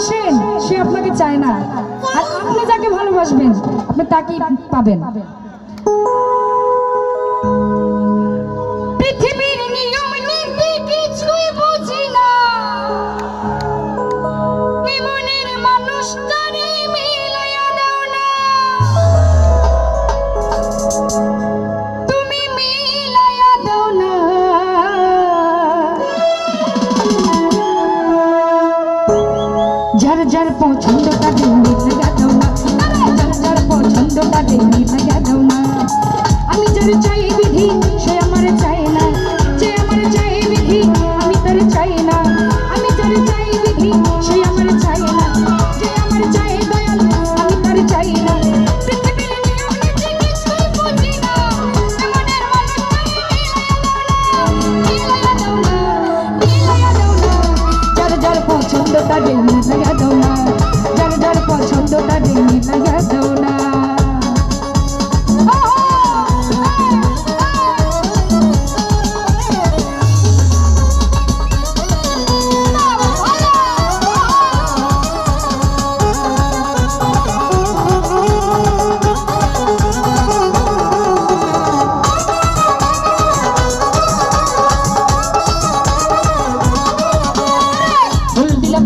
ভালোবাসেন সে আপনাকে চায় না, আর আপনি যাকে ভালোবাসবেন আপনি তাকেই পাবেন। পৃথিবীর নিয়ম নীতি কিছুই বুঝি না, মনের মানুষটারে মিলাইয়া দাও না, তুমি মিলাইয়া দাও না। যার যার পছন্দ তাকে মিলাইয়া দাও না, যার যার পছন্দ তাকে মিলাইয়া দাও না। আমি যার চাই বিধি সে আমার চাই না, যে আমার চাই বিধি আমি তার চাই না। আমি যার চাই বিধি সে আমার চাই না, যে আমার চাই দয়াল আমি তার চাই না। পৃথিবীর নিয়ম নীতি কিছুই বুঝি না, মনের মানুষটারে মিলাইয়া দাও না, মিলাইয়া দাও না। যার যার পছন্দ তাকে মিলাইয়া দাও না, যার যার পছন্দ তাকে মিলাইয়া দাও না।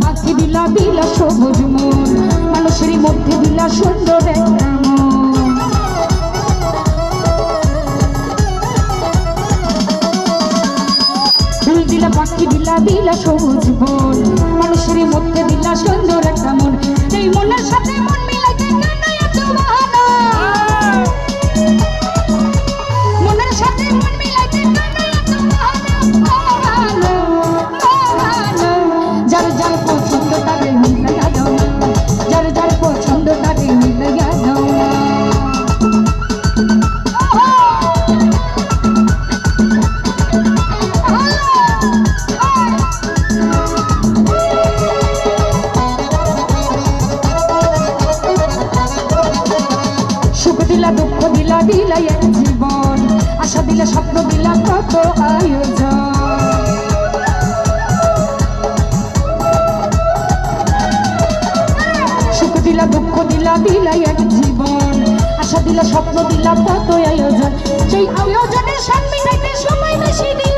পাখি দিলা দিলা সবুজ মন, মানুষের মধ্যে দিলা সুন্দর একটা মন। ফুল দিলা পাখি দিলা দিলা সবুজ বন, মানুষের মধ্যে দিলা সুন্দর একটা মন। এই মনের সাথে মন মিলাইতে কেন এত বাহানা, মনের সাথে মন মিলাইতে কেন এত বাহানা। যার যার পছন্দ তাকে মিলাইয়া দাও না, যার যার পছন্দ তাকে মিলাইয়া দাও না। সুখ দিলা দুঃখ দিলা দিলা এক জীবন, আশা দিলা স্বপ্ন দিলা কত আয়োজন। দিলা দুঃখ দিলা দিলা এক জীবন, আশা দিলা স্বপ্ন দিলা কত আয়োজন। সেই আয়োজনের সাথে মিটাইতে সময় বেশি দিলা।